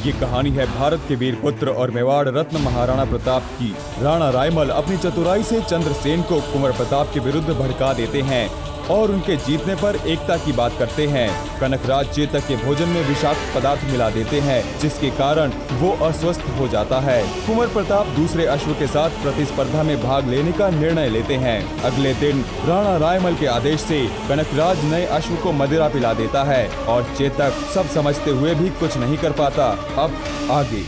ये कहानी है भारत के वीर पुत्र और मेवाड़ रत्न महाराणा प्रताप की। राणा रायमल अपनी चतुराई से चंद्रसेन को कुंवर प्रताप के विरुद्ध भड़का देते हैं और उनके जीतने पर एकता की बात करते हैं। कनकराज चेतक के भोजन में विषाक्त पदार्थ मिला देते हैं, जिसके कारण वो अस्वस्थ हो जाता है। कुंवर प्रताप दूसरे अश्व के साथ प्रतिस्पर्धा में भाग लेने का निर्णय लेते हैं। अगले दिन राणा रायमल के आदेश से कनकराज नए अश्व को मदिरा पिला देता है और चेतक सब समझते हुए भी कुछ नहीं कर पाता। अब आगे।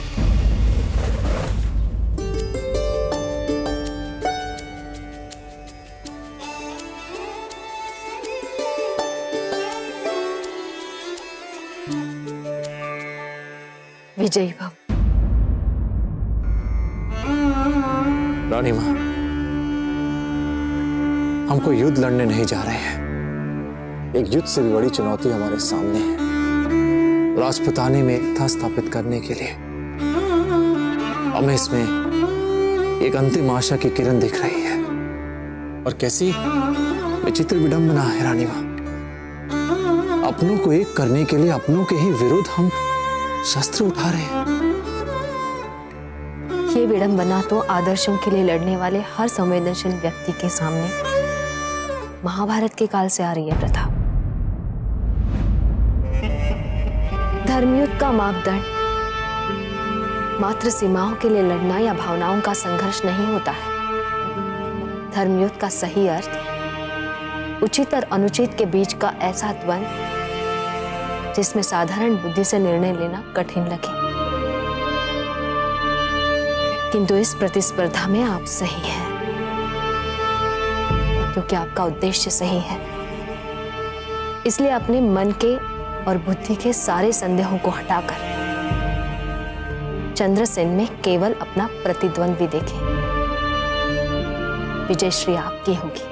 विजयी भव। रानी मां, हम कोई युद्ध लड़ने नहीं जा रहे हैं। एक युद्ध से भी बड़ी चुनौती हमारे सामने है। राजपुताने में एकता स्थापित करने के लिए हमें इसमें एक अंतिम आशा की किरण दिख रही है। और कैसी विचित्र विडंबना है रानी मां। अपनों को एक करने के लिए अपनों के ही विरुद्ध हम शस्त्र उठा रहे हैं। ये विडंबना तो आदर्शों के लिए लड़ने वाले हर संवेदनशील व्यक्ति के सामने महाभारत के काल से आ रही है प्रथा। धर्मयुद्ध का मापदंड मात्र सीमाओं के लिए लड़ना या भावनाओं का संघर्ष नहीं होता है। धर्मयुद्ध का सही अर्थ उचित और अनुचित के बीच का ऐसा द्वंद्व जिसमें साधारण बुद्धि से निर्णय लेना कठिन लगे। किंतु इस प्रतिस्पर्धा में आप सही हैं, क्योंकि आपका उद्देश्य सही है। इसलिए अपने मन के और बुद्धि के सारे संदेहों को हटाकर चंद्रसेन में केवल अपना प्रतिद्वंद्वी देखें। विजय श्री आपकी होगी।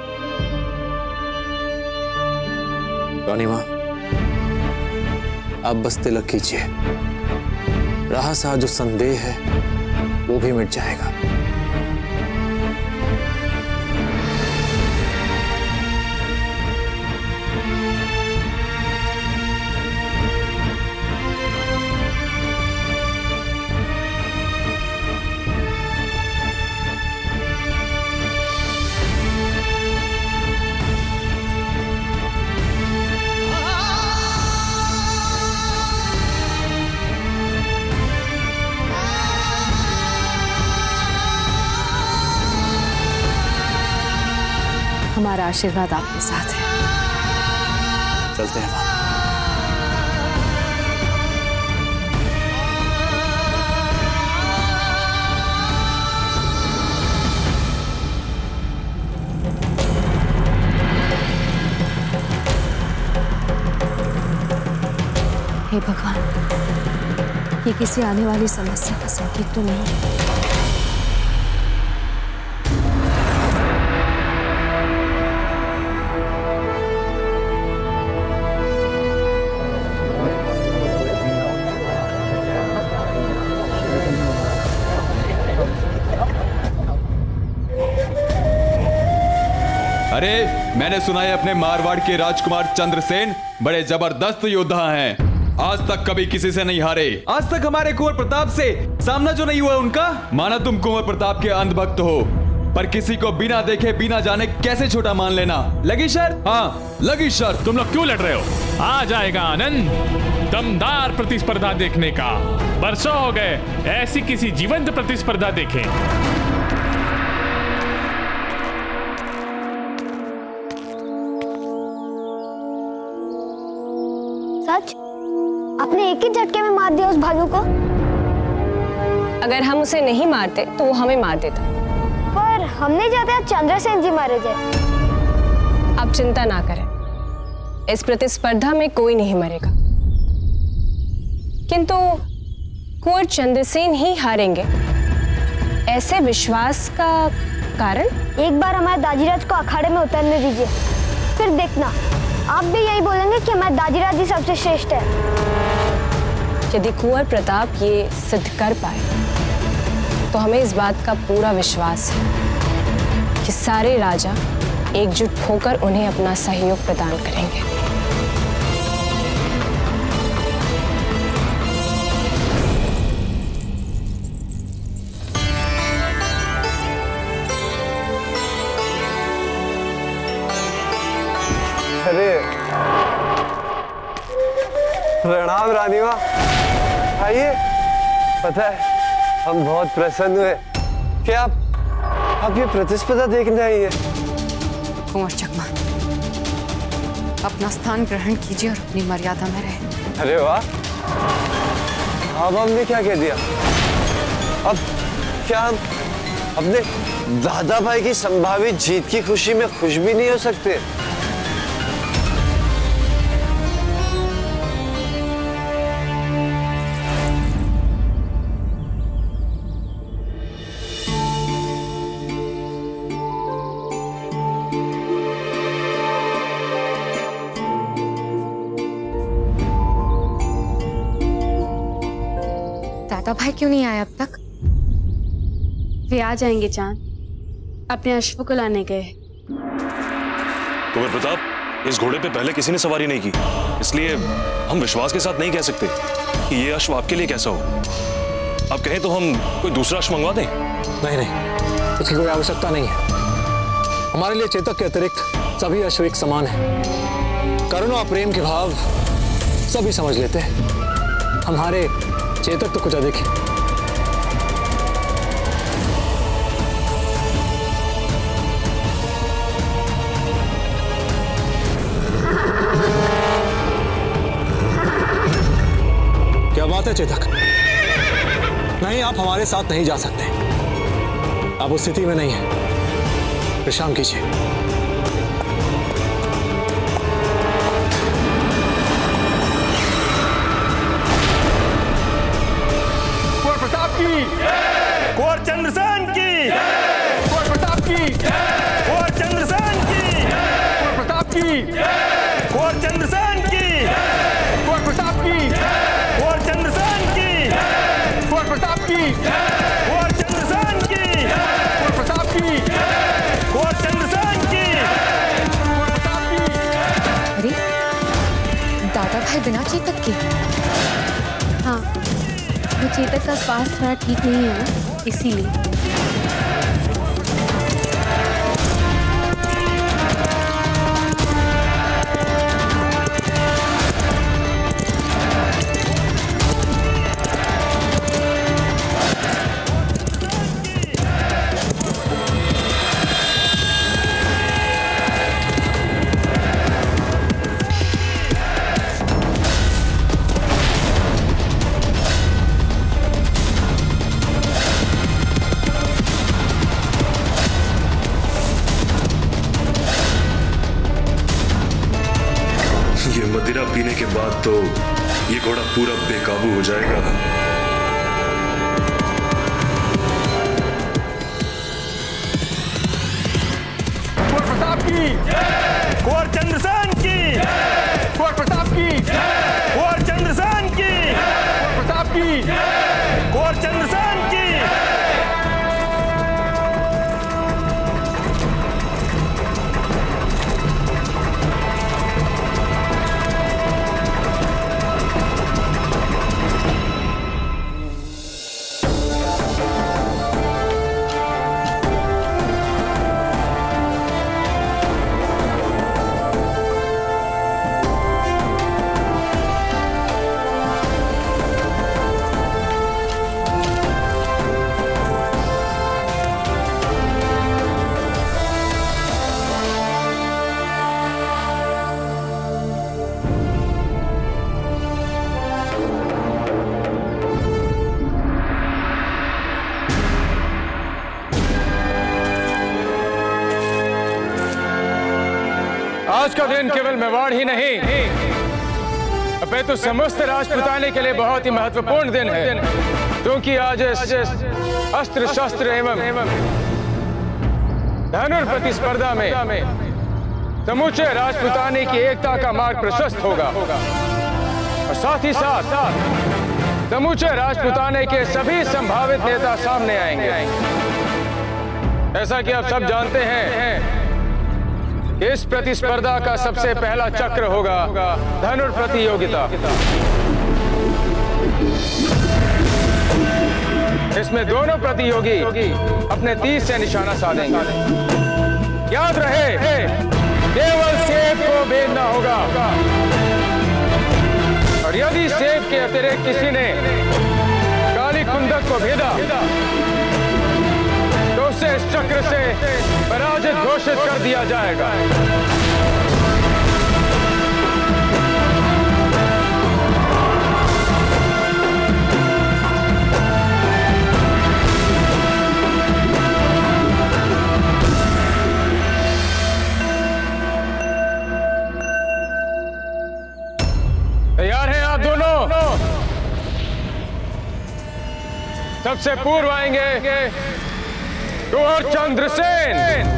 रानी मां, आप बस तिलक कीजिए। रहा सा जो संदेह है वो भी मिट जाएगा। हमारा आशीर्वाद आपके साथ है। चलते हैं। हे भगवान, ये किसी आने वाली समस्या का संकेत तो नहीं? अरे, मैंने सुना है अपने मारवाड़ के राजकुमार चंद्रसेन बड़े जबरदस्त योद्धा हैं। आज तक कभी किसी से नहीं हारे। आज तक हमारे कुंवर प्रताप से सामना जो नहीं हुआ उनका। माना तुम कुंवर प्रताप के अंधभक्त हो, पर किसी को बिना देखे बिना जाने कैसे छोटा मान लेना? लगी शर्त? हाँ लगी शर्त। तुम लोग क्यों लड़ रहे हो? आ जाएगा आनंद, दमदार प्रतिस्पर्धा देखने का। बरसों हो गए ऐसी किसी जीवंत प्रतिस्पर्धा देखे। सच? आपने एक ही झटके में मार दिया उस भालू को? अगर हम उसे नहीं मारते तो वो हमें मार देता। पर हम नहीं चाहते चंद्रसेन जी मारे जाए। आप चिंता ना करें, इस प्रतिस्पर्धा में कोई नहीं मरेगा, किंतु कुंवर चंद्रसेन ही हारेंगे। ऐसे विश्वास का कारण? एक बार हमारे दाजीराज को अखाड़े में उतरने दीजिए, फिर देखना आप भी यही बोलेंगे कि हमारे दाजीराज जी सबसे श्रेष्ठ है। यदि कुंवर प्रताप ये सिद्ध कर पाए तो हमें इस बात का पूरा विश्वास है कि सारे राजा एकजुट होकर उन्हें अपना सहयोग प्रदान करेंगे। अरे प्रणाम रानी माँ, आइए। पता है हम बहुत प्रसन्न हुए कि आप ये प्रतिस्पर्धा देखने आई है। कुंवर चकमा, अपना स्थान ग्रहण कीजिए और अपनी मर्यादा में रहे। अरे वाह, अब हमने क्या कह दिया? अब क्या हम अपने दादा भाई की संभावित जीत की खुशी में खुश भी नहीं हो सकते? दादा भाई क्यों नहीं आए अब तक? वे आ जाएंगे चांद, अपने अश्व को लाने गए। कुंवर प्रताप, इस घोड़े पे पहले किसी ने सवारी नहीं की, इसलिए हम विश्वास के साथ नहीं कह सकते कि ये अश्व आपके लिए कैसा हो। आप कहें तो हम कोई दूसरा अश्व मंगवा दें? नहीं नहीं, इसकी कोई आवश्यकता नहीं है। हमारे लिए चेतक के अतिरिक्त सभी अश्व एक समान है। करुणा और प्रेम के भाव सभी समझ लेते हैं, हमारे चेतक तो कुछ अधिक है। क्या बात है चेतक? नहीं, आप हमारे साथ नहीं जा सकते। आप उस स्थिति में नहीं हैं। विश्राम कीजिए। कुंवर प्रताप की, कुंवर चंद्रसेन की, कुंवर प्रताप की, कुंवर चंद्रसेन की, कुंवर प्रताप की, कुंवर चंद्रसेन की, कुंवर प्रताप की, कुंवर चंद्रसेन की, कुंवर प्रताप की, कुंवर चंद्रसेन की, कुंवर प्रताप की, कुंवर चंद्रसेन की, कुंवर प्रताप की। अरे दादा भाई बिना चेतक के? हाँ, वो चेतक का स्वास्थ्य थोड़ा ठीक नहीं है ना, इसीलिए। मदिरा पीने के बाद तो ये घोड़ा पूरा बेकाबू हो जाएगा। कुंवर प्रताप की, कुंवर चंद्रसेन की, कुंवर प्रताप की, कुंवर चंद्रसेन की, कुंवर प्रताप की, कुंवर चंद्रसेन की। आज का दिन केवल मेवाड़ ही नहीं, अपितु समस्त राजपुताने के लिए बहुत ही महत्वपूर्ण दिन है, क्योंकि आज इस अस्त्र शस्त्र एवं धनुर प्रतिस्पर्धा में समूचे राजपुताने की एकता का मार्ग प्रशस्त होगा और साथ ही साथ समूचे राजपुताने के सभी संभावित नेता सामने आएंगे। ऐसा कि आप सब जानते हैं, इस प्रतिस्पर्धा का सबसे पहला चक्र होगा धनुर प्रतियोगिता। इसमें दोनों प्रतियोगी अपने तीर से निशाना साधेंगे। याद रहे, केवल सेब को भेदना होगा, और यदि सेब के अतिरिक्त किसी ने काली कुंदक को भेदा तो उसे इस चक्र से पराजित घोषित कर दिया जाएगा। तैयार हैं आप दोनों? सबसे पूर्व आएंगे कुंवर चंद्रसेन।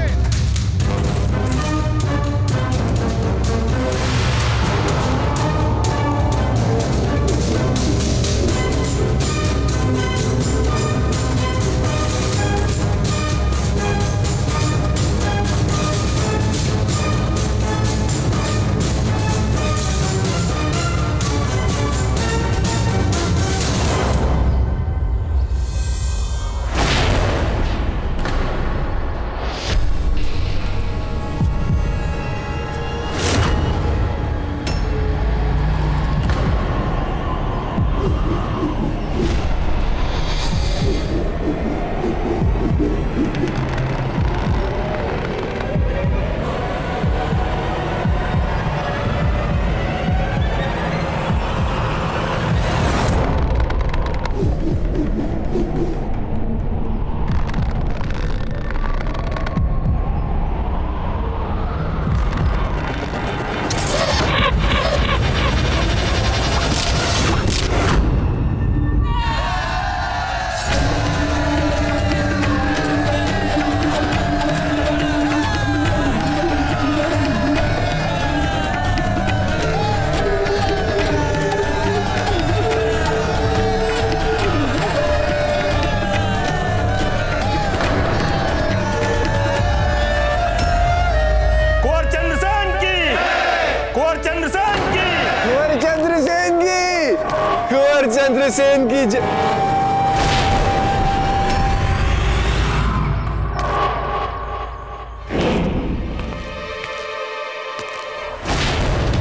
चंद्रसेन की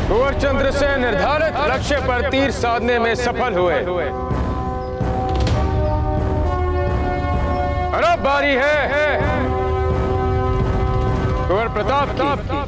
कुंवर चंद्रसेन निर्धारित लक्ष्य पर तीर साधने में सफल हुए। और अब बारी है कुंवर प्रताप की।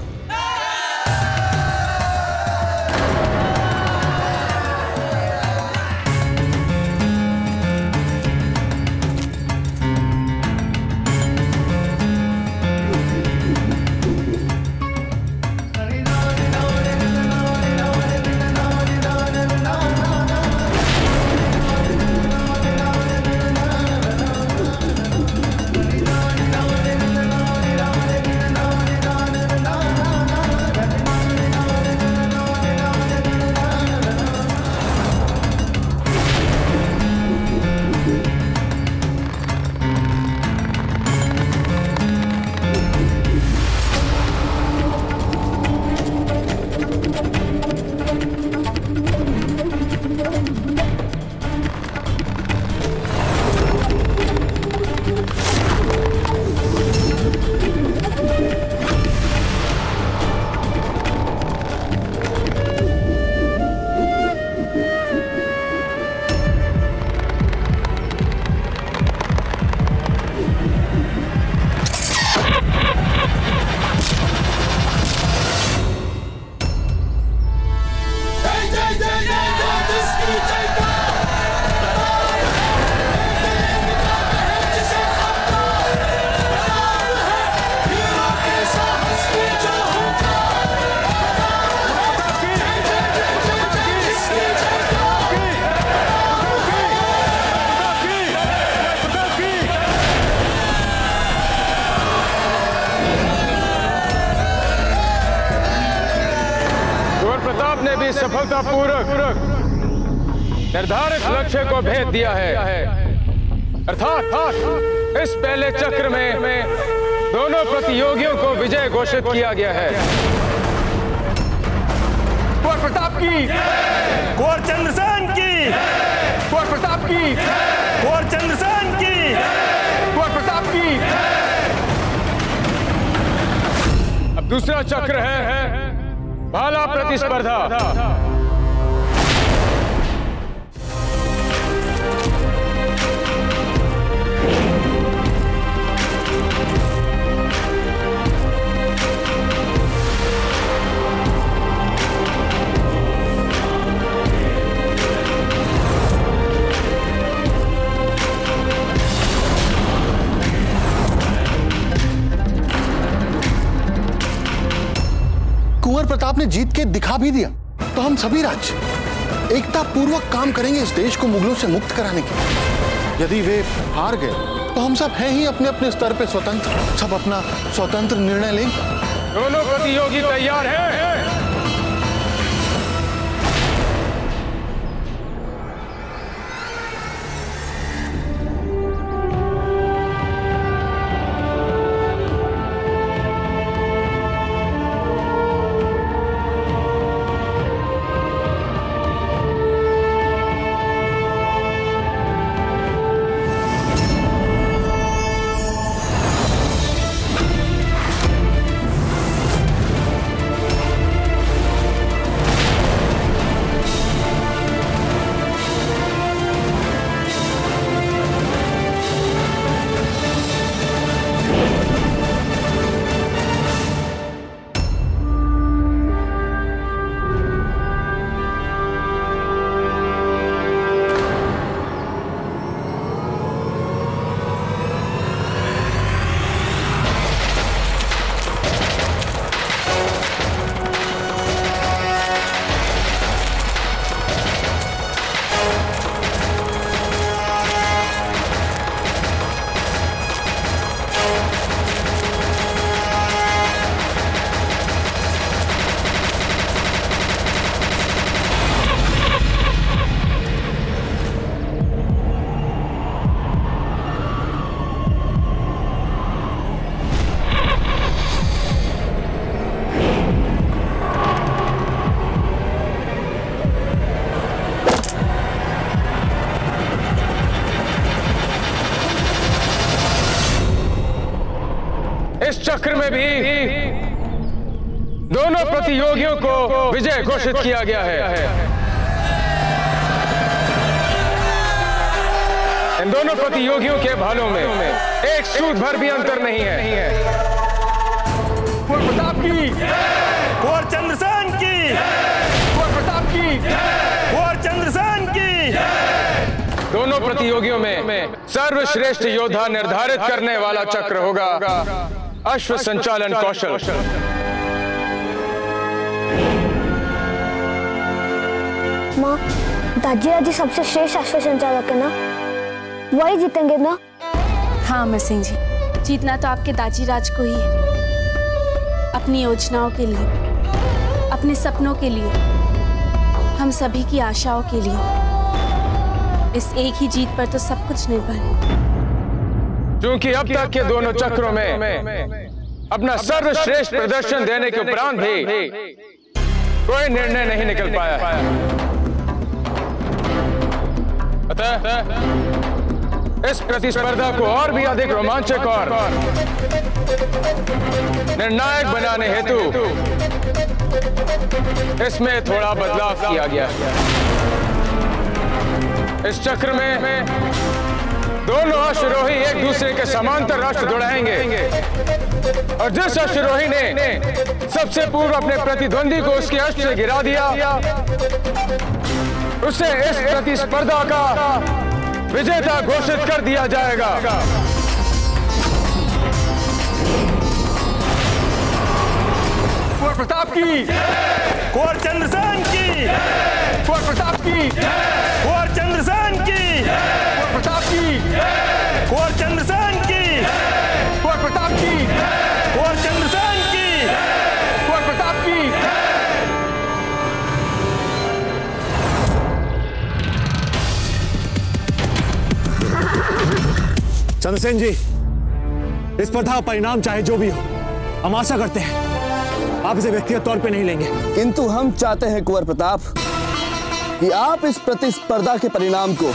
सफलतापूर्वक निर्धारित लक्ष्य को भेद दिया है। अर्थात इस पहले चक्र में दोनों प्रतियोगियों को विजय घोषित किया गया है। कुंवर प्रताप की, कुंवर चंद्रसेन की, कुंवर प्रताप की, कुंवर चंद्रसेन की, कुंवर प्रताप की। अब दूसरा चक्र है भाला प्रतिस्पर्धा। कुंवर प्रताप ने जीत के दिखा भी दिया, तो हम सभी राज्य एकता पूर्वक काम करेंगे इस देश को मुगलों से मुक्त कराने के लिए। यदि वे हार गए तो हम सब हैं ही अपने अपने स्तर पे स्वतंत्र, सब अपना स्वतंत्र निर्णय लेंगे। दोनों प्रतियोगी तैयार हैं। इस चक्र में भी दोनों प्रतियोगियों को विजय घोषित किया गया है। इन दोनों प्रतियोगियों के भालों में एक सूद भर भी अंतर नहीं है। कुंवर प्रताप की, कुंवर चंद्रसेन की, कुंवर प्रताप की, कुंवर चंद्रसेन की। दोनों प्रतियोगियों में सर्वश्रेष्ठ योद्धा निर्धारित करने वाला चक्र होगा अश्व संचालन कौशल। माँ, दाजीराजी सबसे श्रेष्ठ अश्व संचालक है ना, वही जीतेंगे ना? हाँ अमर सिंह जी, जीतना तो आपके दाजीराज को ही है। अपनी योजनाओं के लिए, अपने सपनों के लिए, हम सभी की आशाओं के लिए, इस एक ही जीत पर तो सब कुछ निर्भर है। क्योंकि अब तक के दोनों चक्रों में अपना सर्वश्रेष्ठ प्रदर्शन देने के उपरांत भी कोई निर्णय नहीं निकल पाया है। अतः इस प्रतिस्पर्धा को और भी अधिक रोमांचक और निर्णायक बनाने हेतु इसमें थोड़ा बदलाव किया गया है। इस चक्र में दोनों अश्वरोही एक दूसरे के समांतर राष्ट्र दौड़ाएंगे और जिस अश्वरोही ने सबसे पूर्व अपने प्रतिद्वंदी को उसके अश्व से गिरा दिया, उसे इस प्रतिस्पर्धा का विजेता घोषित कर दिया जाएगा। कुंवर प्रताप की, कुंवर चंद्रसेन की, कुंवर प्रताप की, कुंवर चंद्रसेन की, कुंवर प्रताप की, कुंवर चंद्रसेन की, कुंवर प्रताप की, कुंवर चंद्रसेन की, कुंवर प्रताप की। चंद्रसेन जी, इस स्पर्धा का परिणाम चाहे जो भी हो, हम आशा करते हैं आप इसे व्यक्तिगत तौर पे नहीं लेंगे। किंतु हम चाहते हैं कुंवर प्रताप कि आप इस प्रतिस्पर्धा के परिणाम को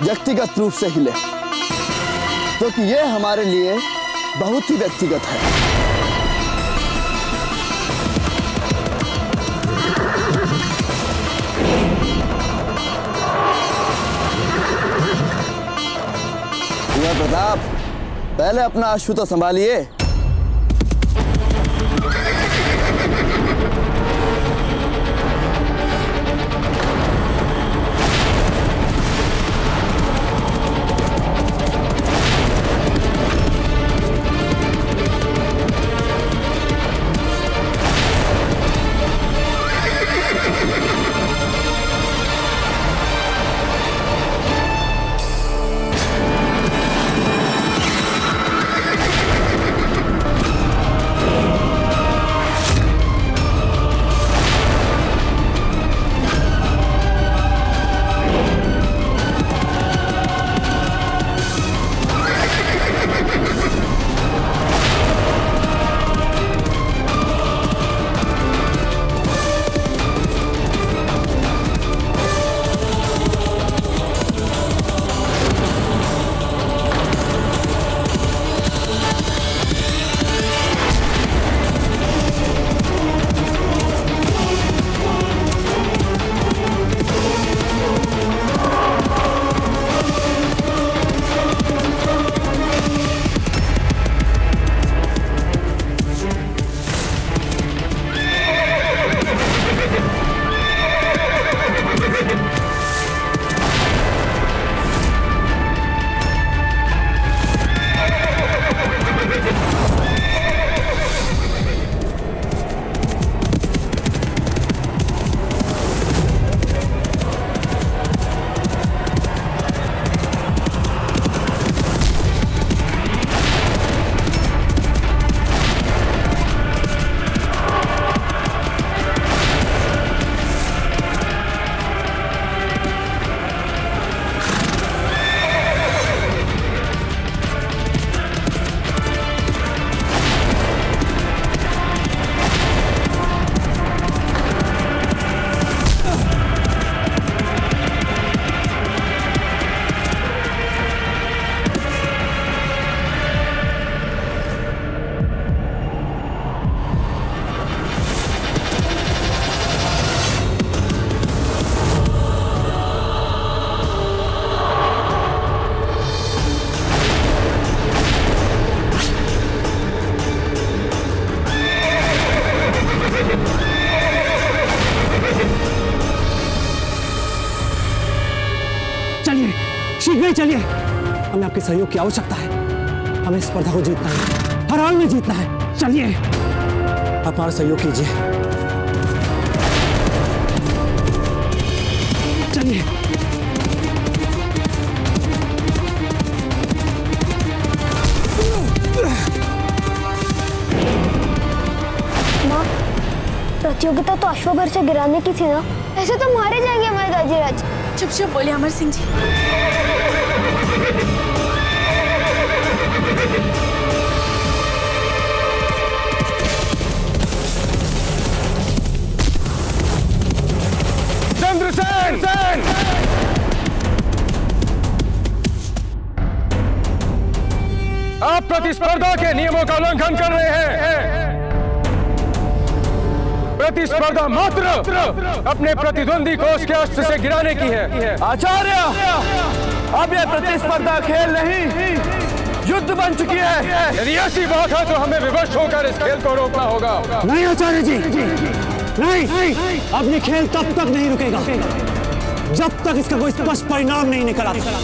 व्यक्तिगत रूप से ही लें, क्योंकि यह हमारे लिए बहुत ही व्यक्तिगत है। पहले अपना अश्व तो संभालिए। शीघ्र चलिए, हमें आपके सहयोग की आवश्यकता है। हमें स्पर्धा को जीतना है, हर हाल में जीतना है। चलिए, आप हमारा सहयोग कीजिए। चलिए। माँ, प्रतियोगिता तो अश्वभर से गिराने की थी ना? ऐसे तो मारे जाएंगे हमारे दाजीराज। चुप चुप बोले अमर सिंह जी। चंद्रसेन, आप प्रतिस्पर्धा के नियमों का उल्लंघन कर रहे हैं। प्रतिस्पर्धा मात्र अपने प्रतिद्वंदी को उसके अस्त्र से गिराने की है। आचार्य, अब यह प्रतिस्पर्धा खेल नहीं, युद्ध बन चुकी है। यदि ऐसी बात है तो हमें विवश होकर इस खेल को रोकना होगा। नहीं आचार्य जी, नहीं, अब ये खेल तब तक नहीं रुकेगा जब तक इसका कोई स्पष्ट परिणाम नहीं निकल आता।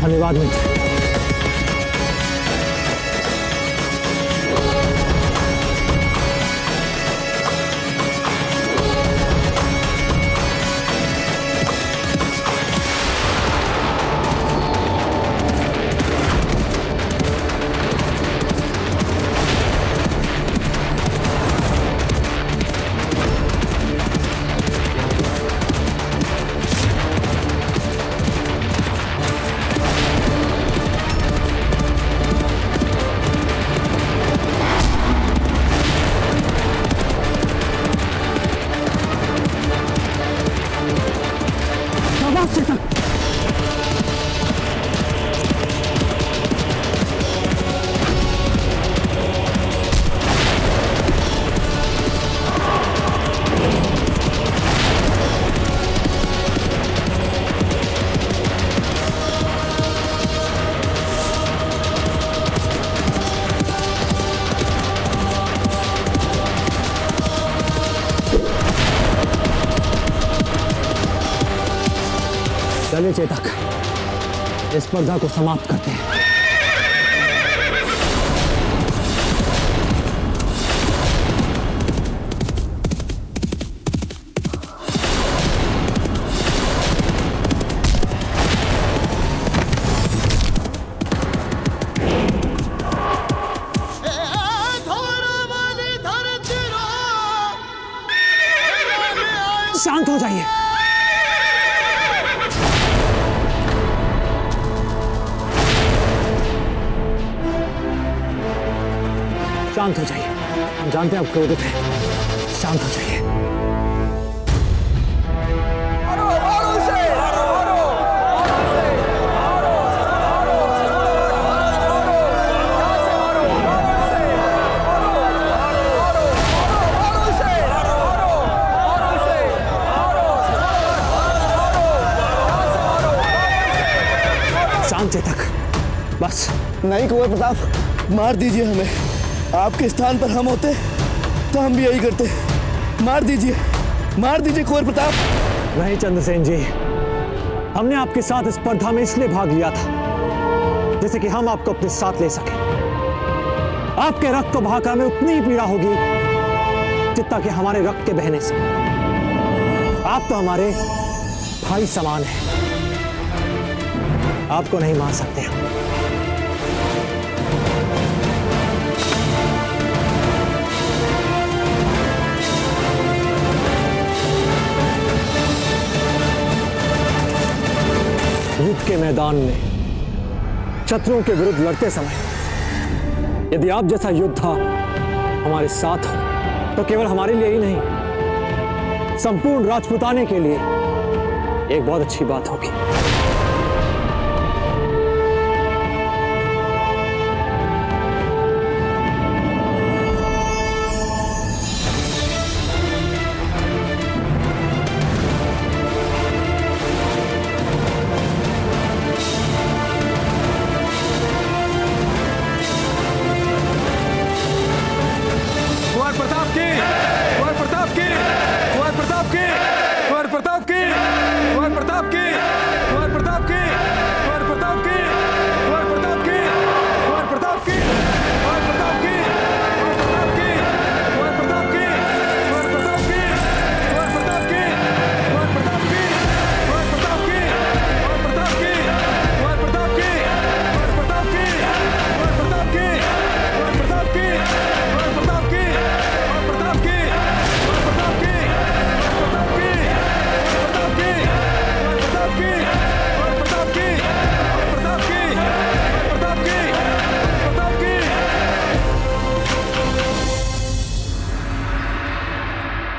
धन्यवाद मित्र। चलिए चेतक, इस स्पर्धा को समाप्त करते हैं। शांत हो जाइए। शांत हो जाइए, हम जानते हैं आप क्रोधित हैं। शांत हो जाइए। शांत चेतक, बस। नहीं कुंवर प्रताप, मार दीजिए हमें। आपके स्थान पर हम होते तो हम भी यही करते। मार दीजिए कुंवर प्रताप। नहीं चंद्रसेन जी, हमने आपके साथ स्पर्धा में इसलिए भाग लिया था जैसे कि हम आपको अपने साथ ले सके। आपके रक्त को बहाकर में उतनी ही पीड़ा होगी जितना कि हमारे रक्त के बहने से। आप तो हमारे भाई समान हैं, आपको नहीं मार सकते हम। युद्ध के मैदान में शत्रुओं के विरुद्ध लड़ते समय यदि आप जैसा योद्धा हमारे साथ हो तो केवल हमारे लिए ही नहीं, संपूर्ण राजपूताने के लिए एक बहुत अच्छी बात होगी।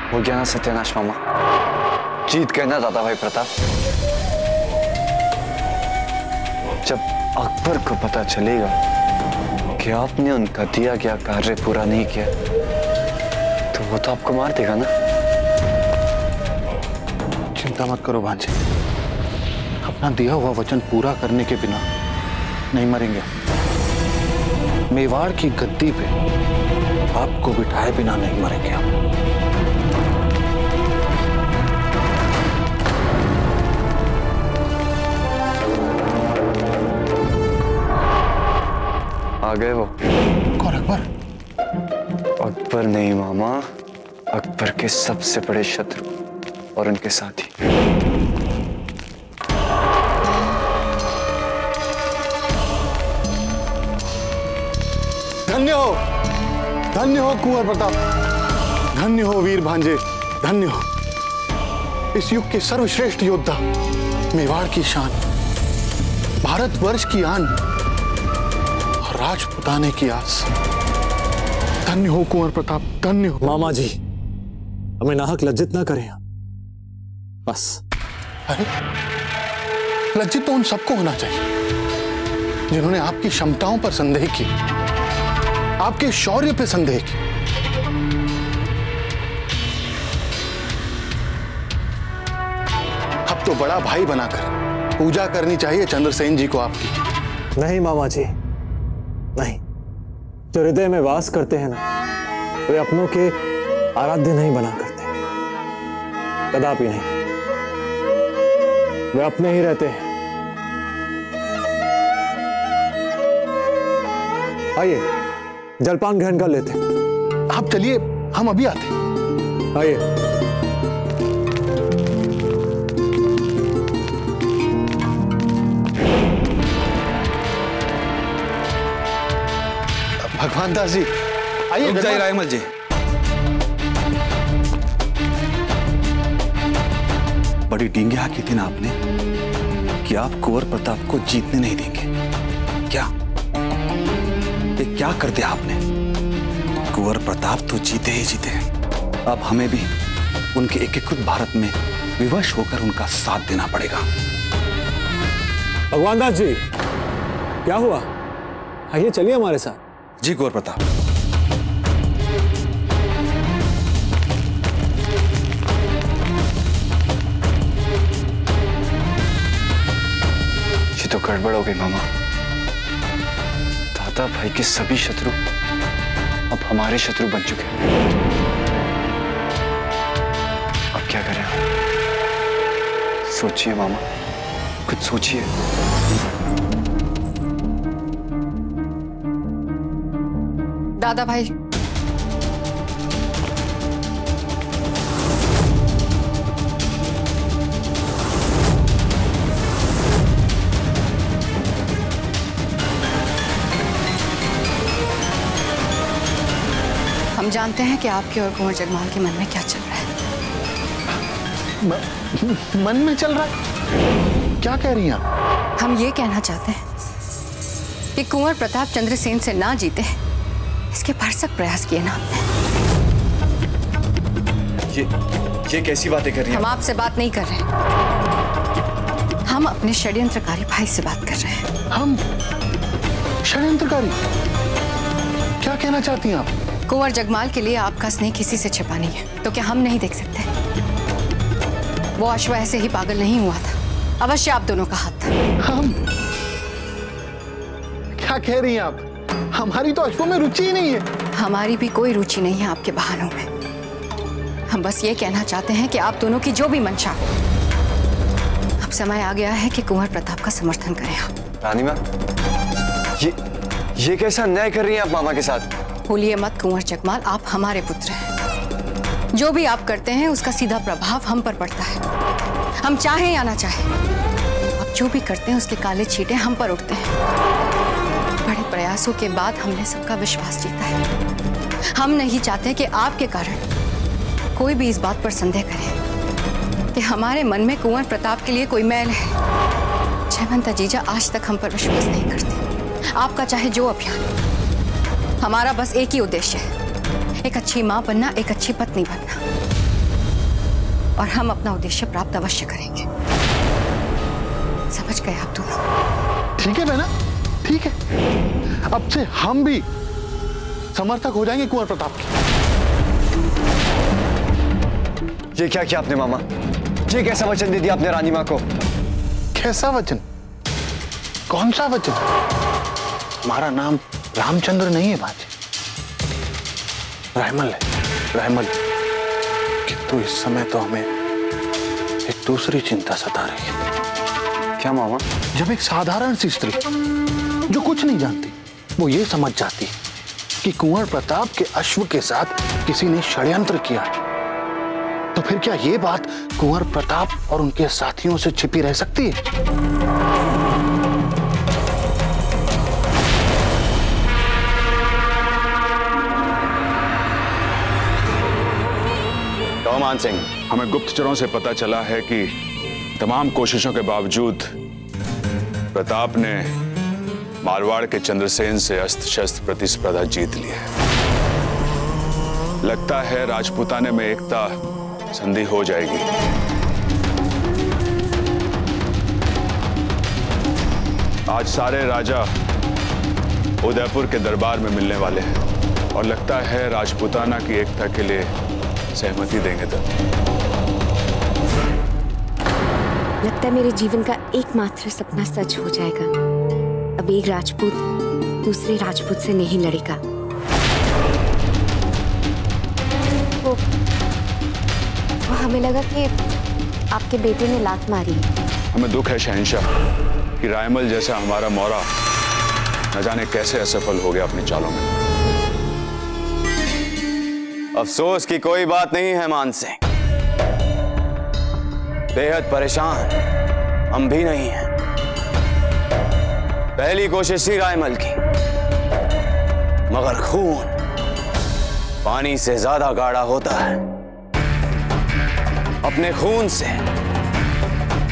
हो गया ना सत्यानाश मामा, जीत गए ना दादा भाई प्रताप। जब अकबर को पता चलेगा कि आपने उनका दिया गया कार्य पूरा नहीं किया तो वो तो आपको मार देगा ना। चिंता मत करो भांजे, अपना दिया हुआ वचन पूरा करने के बिना नहीं मरेंगे। मेवाड़ की गद्दी पे आपको बिठाए बिना नहीं मरेंगे हम। आ गए वो। कौन? अकबर? अकबर नहीं मामा, अकबर के सबसे बड़े शत्रु और उनके साथी। धन्य हो कुंवर प्रताप, धन्य हो वीर भांजे, धन्य हो इस युग के सर्वश्रेष्ठ योद्धा, मेवाड़ की शान, भारतवर्ष की आन और राजपुताने की आस। धन्य हो कुंवर प्रताप, धन्य हो। मामा जी, हमें नाहक लज्जित ना करें बस। अरे लज्जित तो उन सबको होना चाहिए जिन्होंने आपकी क्षमताओं पर संदेह किया, आपके शौर्य पे संदेह किया। अब तो बड़ा भाई बनाकर पूजा करनी चाहिए चंद्रसेन जी को आपकी। नहीं मामा जी, नहीं। जो हृदय में वास करते हैं ना, वे अपनों के आराध्य नहीं बना करते, कदापि नहीं। वे अपने ही रहते हैं। आइए जलपान ग्रहण कर लेते। आप चलिए, हम अभी आते हैं। आइए। भगवान दास जी आइए। रुक जाइए रायमल जी। बड़ी डींगे हाकी थी ना आपने कि आप कुंवर प्रताप को जीतने नहीं देंगे। क्या ये क्या कर दिया आपने? कुंवर प्रताप तो जीते ही जीते हैं। अब हमें भी उनके एकीकृत भारत में विवश होकर उनका साथ देना पड़ेगा। भगवान दास जी, क्या हुआ? आइए चलिए हमारे साथ। जी कुंवर प्रताप। ये तो गड़बड़ हो गई मामा। दादा भाई के सभी शत्रु अब हमारे शत्रु बन चुके हैं। अब क्या करें? सोचिए मामा, कुछ सोचिए। दादा भाई, हम जानते हैं कि आपके और कुंवर जगमाल के मन में क्या चल रहा है। मन में चल रहा है? क्या कह रही हैं आप? हम ये कहना चाहते हैं कि कुंवर प्रताप चंद्रसेन से ना जीते, इसके भरसक प्रयास किए ना आपने। ये कैसी बातें कर रही हैं? हम आपसे बात नहीं कर रहे, हम अपने षड्यंत्रकारी भाई से बात कर रहे हैं। हम षड्यंत्रकारी? क्या कहना चाहती हैं आप? कुंवर जगमाल के लिए आपका स्नेह किसी से छिपा नहीं है, तो क्या हम नहीं देख सकते? वो अश्व ऐसे ही पागल नहीं हुआ था, अवश्य आप दोनों का हाथ था। हम? क्या कह रही हैं आप? हमारी तो अश्वों में रुचि ही नहीं है। हमारी भी कोई रुचि नहीं है आपके बहानों में। हम बस ये कहना चाहते हैं कि आप दोनों की जो भी मंशा हो, अब समय आ गया है कि कुंवर प्रताप का समर्थन करें आप। रानी माँ, ये कैसा न्याय कर रही हैं आप मामा के साथ? भूलिए मत कुंवर जगमाल, आप हमारे पुत्र हैं। जो भी आप करते हैं उसका सीधा प्रभाव हम पर पड़ता है, हम चाहें या ना चाहें। आप जो भी करते हैं उसके काले छींटे हम पर उठते हैं। बड़े प्रयासों के बाद हमने सबका विश्वास जीता है। हम नहीं चाहते कि आपके कारण कोई भी इस बात पर संदेह करे कि हमारे मन में कुंवर प्रताप के लिए कोई मैल है। जयवंता जीजा आज तक हम पर विश्वास नहीं करती। आपका चाहे जो अभियान, हमारा बस एक ही उद्देश्य है, एक अच्छी मां बनना, एक अच्छी पत्नी बनना, और हम अपना उद्देश्य प्राप्त अवश्य करेंगे। समझ गए आप दोनों? ठीक है बहना, ठीक है। अब से हम भी समर्थक हो जाएंगे कुंवर प्रताप के। ये क्या किया आपने मामा? ये कैसा वचन दे दिया आपने रानी माँ को? कैसा वचन? कौन सा वचन? हमारा नाम रामचंद्र नहीं है बाजी, रायमल है, रायमल। किंतु इस समय तो हमें एक दूसरी चिंता सता रही है। क्या मामा? जब एक साधारण सी स्त्री जो कुछ नहीं जानती वो ये समझ जाती कि कुंवर प्रताप के अश्व के साथ किसी ने षड्यंत्र किया है, तो फिर क्या ये बात कुंवर प्रताप और उनके साथियों से छिपी रह सकती है? तो मान सिंह, हमें गुप्तचरों से पता चला है कि तमाम कोशिशों के बावजूद प्रताप ने मारवाड़ के चंद्रसेन से अस्त्र शस्त्र प्रतिस्पर्धा जीत ली है। लगता है राजपूताने में एकता संधि हो जाएगी। आज सारे राजा उदयपुर के दरबार में मिलने वाले हैं और लगता है राजपूताना की एकता के लिए सहमति देंगे तब। लगता है मेरे जीवन का एकमात्र सपना सच हो जाएगा। अब एक राजपूत दूसरे राजपूत से नहीं लड़ेगा। वो हमें लगा कि आपके बेटे ने लात मारी। हमें दुख है शहंशाह कि रायमल जैसा हमारा मौरा न जाने कैसे असफल हो गया अपनी चालों में। अफसोस की कोई बात नहीं है मान सिंह। बेहद परेशान हम भी नहीं हैं। पहली कोशिश थी रायमल की, मगर खून पानी से ज्यादा गाढ़ा होता है। अपने खून से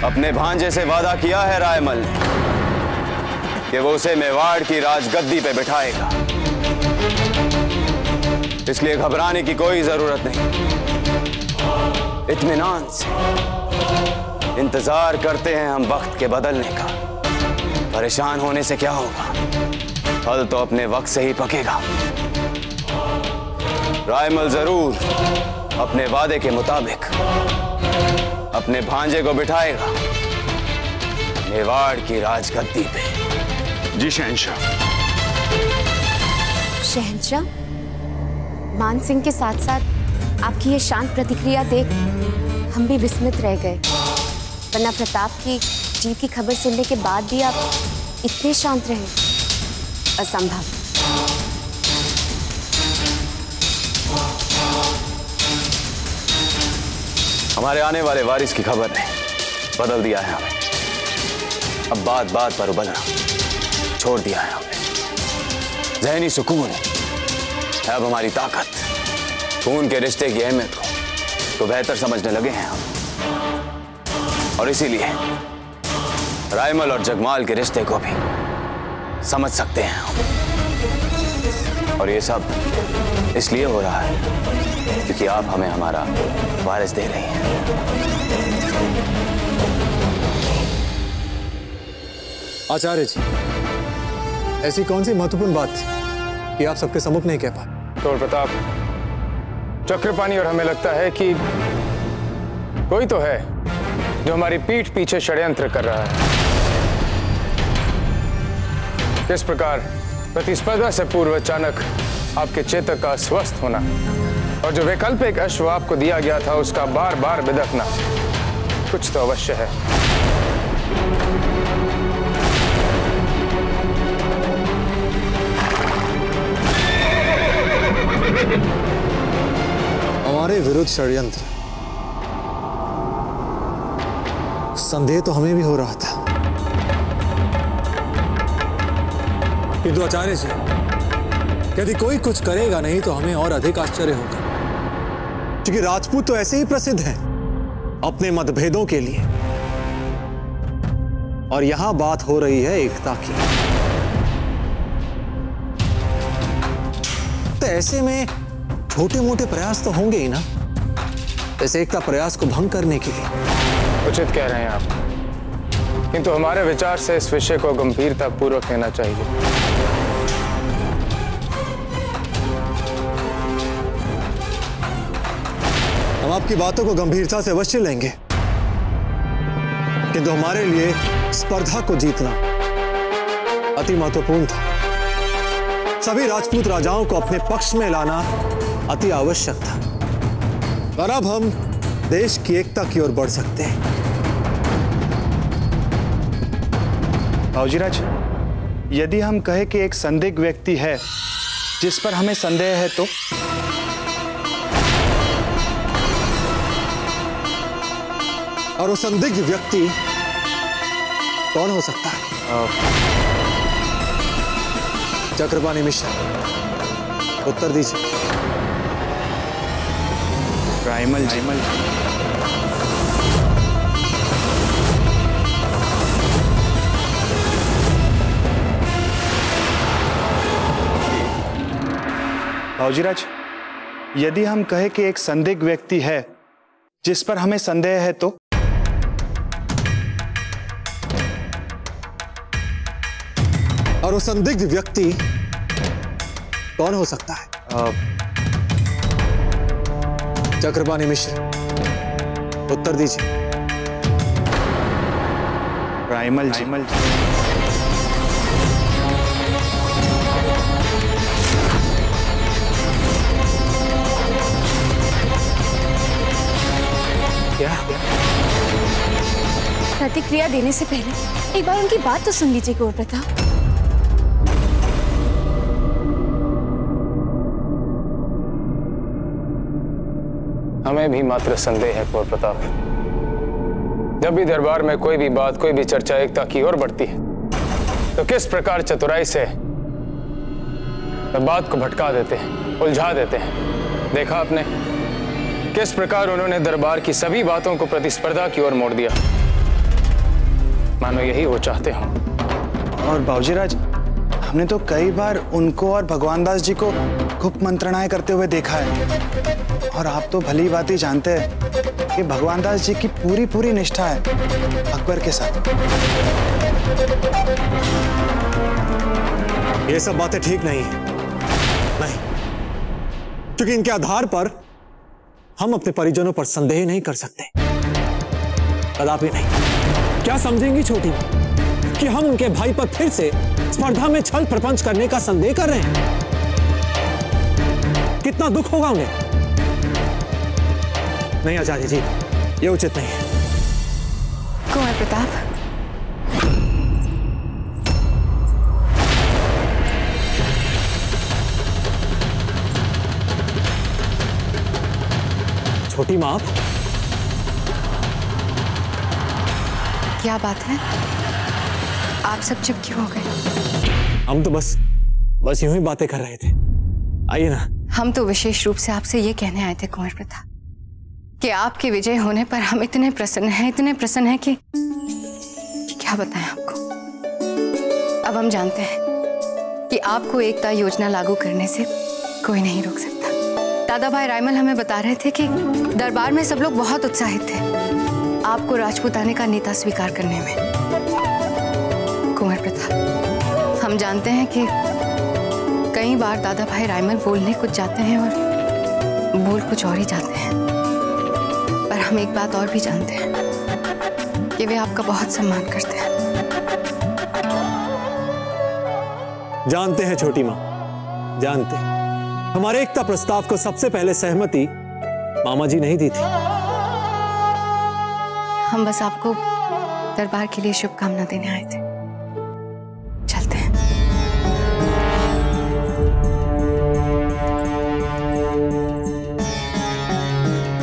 अपने भांजे से वादा किया है रायमल ने कि वो उसे मेवाड़ की राजगद्दी पे बिठाएगा। इसलिए घबराने की कोई जरूरत नहीं। इत्मीनान से इंतजार करते हैं हम वक्त के बदलने का। परेशान होने से क्या होगा, फल तो अपने वक्त से ही पकेगा। रायमल जरूर अपने वादे के मुताबिक अपने भांजे को बिठाएगा मेवाड़ की राजगद्दी पे। जी शहंशाह। शहंशाह, मान सिंह के साथ साथ आपकी ये शांत प्रतिक्रिया देख हम भी विस्मित रह गए। वरना प्रताप की जीत की खबर सुनने के बाद भी आप इतने शांत रहे, असंभव। हमारे आने वाले वारिस की खबर ने बदल दिया है हमें। अब बात बात पर उबलना छोड़ दिया है हमने। ज़हनी सुकून है अब हमारी ताकत। खून के रिश्ते की अहमियत को बेहतर समझने लगे हैं हम, और इसीलिए रायमल और जगमाल के रिश्ते को भी समझ सकते हैं हम। और ये सब इसलिए हो रहा है क्योंकि आप हमें हमारा वारिस दे रही हैं। आचार्य जी, ऐसी कौन सी महत्वपूर्ण बात थी कि आप सबके सम्मुख नहीं कह पाए? तो प्रताप, चक्रपाणी और हमें लगता है कि कोई तो है जो हमारी पीठ पीछे षड्यंत्र कर रहा है। किस प्रकार प्रतिस्पर्धा से पूर्व अचानक आपके चेतक का स्वस्थ होना और जो वैकल्पिक अश्व आपको दिया गया था उसका बार बार बिदकना कुछ तो अवश्य है। हमारे विरुद्ध षड्यंत्र, संदेह तो हमें भी हो रहा था, किंतु आचार्य जी, यदि कोई कुछ करेगा नहीं तो हमें और अधिक आश्चर्य होगा, क्योंकि राजपूत तो ऐसे ही प्रसिद्ध हैं अपने मतभेदों के लिए, और यहां बात हो रही है एकता की। तो ऐसे में छोटे मोटे प्रयास तो होंगे ही ना, इस एकता प्रयास को भंग करने के लिए। उचित कह रहे हैं आप, किंतु हमारे विचार से इस विषय को गंभीरता पूर्वक लेना चाहिए। हम आपकी बातों को गंभीरता से अवश्य लेंगे, किंतु हमारे लिए स्पर्धा को जीतना अति महत्वपूर्ण था। सभी राजपूत राजाओं को अपने पक्ष में लाना अति आवश्यक था, और अब हम देश की एकता की ओर बढ़ सकते हैं। बाबूजीराज, यदि हम कहें कि एक संदिग्ध व्यक्ति है जिस पर हमें संदेह है तो? और वो संदिग्ध व्यक्ति कौन हो सकता है? चक्रपाणी मिश्रा, उत्तर दीजिए। राइमल जी। भाऊजीराज, यदि हम कहें कि एक संदिग्ध व्यक्ति है जिस पर हमें संदेह है तो? और वो संदिग्ध व्यक्ति कौन हो सकता है? चक्रपाणी मिश्रा, उत्तर दीजिए। राइमल जी। क्या? प्रतिक्रिया देने से पहले एक बार उनकी बात तो सुन लीजिए कुंवर प्रताप। हमें भी मात्र संदेह है कुंवर प्रताप। जब भी दरबार में कोई भी बात, कोई भी चर्चा एकता की ओर बढ़ती है तो किस प्रकार चतुराई से बात को भटका देते हैं, उलझा देते हैं। देखा आपने किस प्रकार उन्होंने दरबार की सभी बातों को प्रतिस्पर्धा की ओर मोड़ दिया, मानो यही वो चाहते हो। और बाबूजीराज, हमने तो कई बार उनको और भगवान दास जी को गुप्त मंत्रणाएं करते हुए देखा है। और आप तो भली बात ही जानते हैं कि भगवान दास जी की पूरी निष्ठा है अकबर के साथ। ये सब बातें ठीक नहीं नहीं, क्योंकि इनके आधार पर हम अपने परिजनों पर संदेह नहीं कर सकते, कदापि नहीं। क्या समझेंगी छोटी कि हम उनके भाई पर फिर से स्पर्धा में छल प्रपंच करने का संदेह कर रहे हैं? कितना दुख होगा उन्हें। नहीं आचार्य जी, ये उचित नहीं है। कुंवर प्रताप, छोटी माँ, क्या बात है? आप सब चुप क्यों हो गए? हम तो बस यूं ही बातें कर रहे थे। आइए ना। हम तो विशेष रूप से आपसे ये कहने आए थे कुंवर प्रताप कि आपके विजय होने पर हम इतने प्रसन्न हैं कि क्या बताएं आपको। अब हम जानते हैं कि आपको एकता योजना लागू करने से कोई नहीं रोक सकता। दादा भाई रायमल हमें बता रहे थे कि दरबार में सब लोग बहुत उत्साहित थे आपको राजपूताने का नेता स्वीकार करने में। कुंवर प्रताप, हम जानते हैं कि कई बार दादा भाई रायमल बोलने कुछ जाते हैं और बोल कुछ और ही जाते हैं, पर हम एक बात और भी जानते हैं कि वे आपका बहुत सम्मान करते हैं। जानते हैं छोटी माँ, जानते हैं। हमारे एकता प्रस्ताव को सबसे पहले सहमति मामा जी नहीं दी थी। हम बस आपको दरबार के लिए शुभकामना देने आए थे। चलते हैं।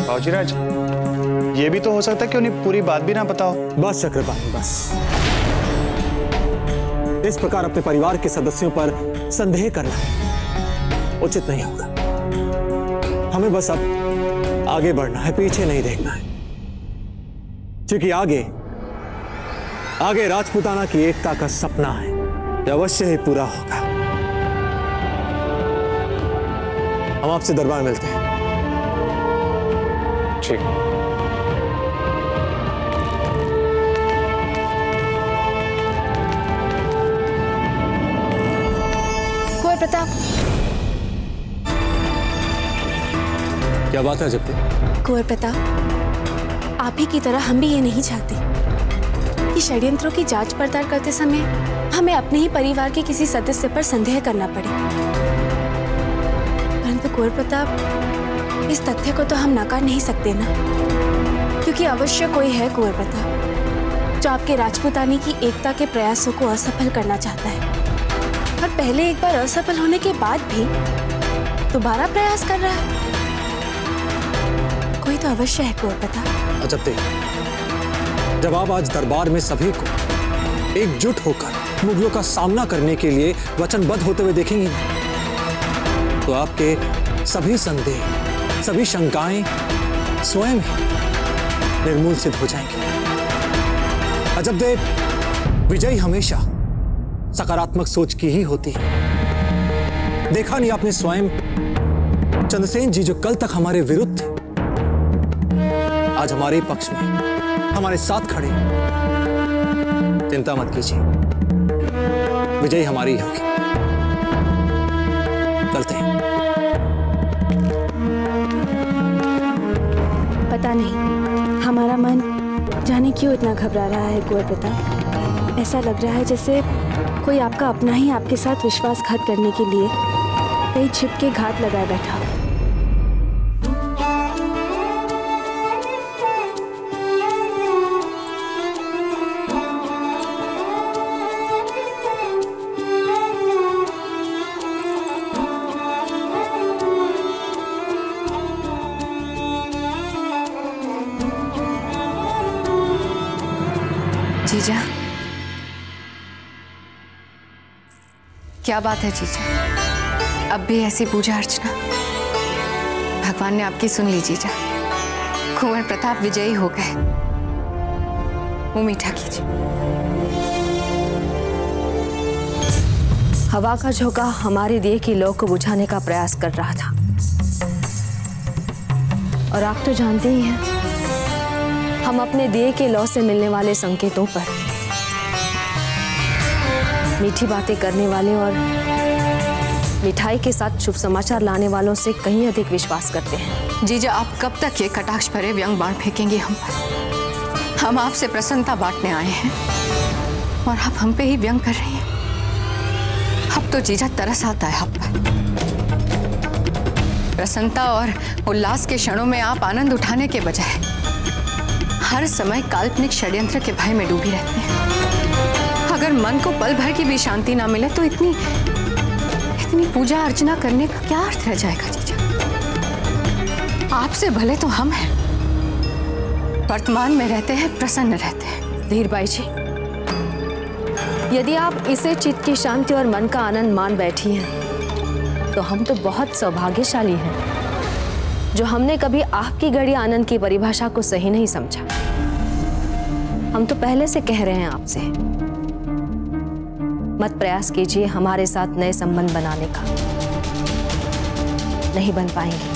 बाबूजीराज, ये भी तो हो सकता है कि उन्हें पूरी बात भी ना पता हो। बस चक्रपाणी, बस। इस प्रकार अपने परिवार के सदस्यों पर संदेह करना उचित नहीं होगा। हमें बस अब आगे बढ़ना है, पीछे नहीं देखना है, क्योंकि आगे राजपूताना की एकता का सपना है जो अवश्य ही पूरा होगा। हम आपसे दरबार मिलते हैं। ठीक। कुंवर प्रताप, क्या बात है जब्ती? कुंवर प्रताप, आप ही की तरह हम भी ये नहीं चाहते कि षड्यंत्रों की जांच पड़ताल करते समय हमें अपने ही परिवार के किसी सदस्य पर संदेह करना पड़े। परंतु कुंवर प्रताप, इस तथ्य को तो हम नकार नहीं सकते ना, क्योंकि अवश्य कोई है कुंवर प्रताप जो आपके राजपूतानी की एकता के प्रयासों को असफल करना चाहता है। और पहले एक बार असफल होने के बाद भी दोबारा प्रयास कर रहा है। कोई तो अवश्य है कुंवर प्रताप। अजब देख, जब आप आज दरबार में सभी को एकजुट होकर मुगलों का सामना करने के लिए वचनबद्ध होते हुए देखेंगे तो आपके सभी संदेह, सभी शंकाएं स्वयं ही निर्मूल सिद्ध हो जाएंगे। अजब देव, विजय हमेशा सकारात्मक सोच की ही होती है। देखा नहीं आपने स्वयं चंद्रसेन जी जो कल तक हमारे विरुद्ध थे, आज हमारे पक्ष में हमारे साथ खड़े। चिंता मत कीजिए, विजय हमारी होगी। चलते हैं। पता नहीं हमारा मन जाने क्यों इतना घबरा रहा है कुंवर प्रताप। ऐसा लग रहा है जैसे कोई आपका अपना ही आपके साथ विश्वासघात करने के लिए कहीं छिप के घात लगाए बैठा। जीजा, क्या बात है जीजा? अब भी ऐसी पूजा अर्चना? भगवान ने आपकी सुन ली जीजा। कुंवर प्रताप विजयी हो गए। मुंह मीठा कीजिए। हवा का झोंका हमारे दिए की लौ को बुझाने का प्रयास कर रहा था, और आप तो जानते ही हैं हम अपने दिए के लौ से मिलने वाले संकेतों पर मीठी बातें करने वाले और मिठाई के साथ शुभ समाचार लाने वालों से कहीं अधिक विश्वास करते हैं। जीजा, आप कब तक ये कटाक्ष भरे व्यंग बाण फेंकेंगे हम पर? हम आपसे प्रसन्नता बांटने आए हैं और आप हम पे ही व्यंग कर रही हैं। अब तो जीजा तरस आता है आप पर। प्रसन्नता और उल्लास के क्षणों में आप आनंद उठाने के बजाय हर समय काल्पनिक षड्यंत्र के भय में डूबी रहते हैं। अगर मन को पल भर की भी शांति ना मिले तो इतनी पूजा अर्चना करने का क्या अर्थ रह जाएगा जीजा? आपसे भले तो हम हैं, वर्तमान में रहते हैं, प्रसन्न रहते हैं। धीरबाई जी, यदि आप इसे चित्त की शांति और मन का आनंद मान बैठी हैं तो हम तो बहुत सौभाग्यशाली हैं जो हमने कभी आपकी घड़ी आनंद की परिभाषा को सही नहीं समझा। हम तो पहले से कह रहे हैं आपसे, मत प्रयास कीजिए हमारे साथ नए संबंध बनाने का। नहीं बन पाएंगे।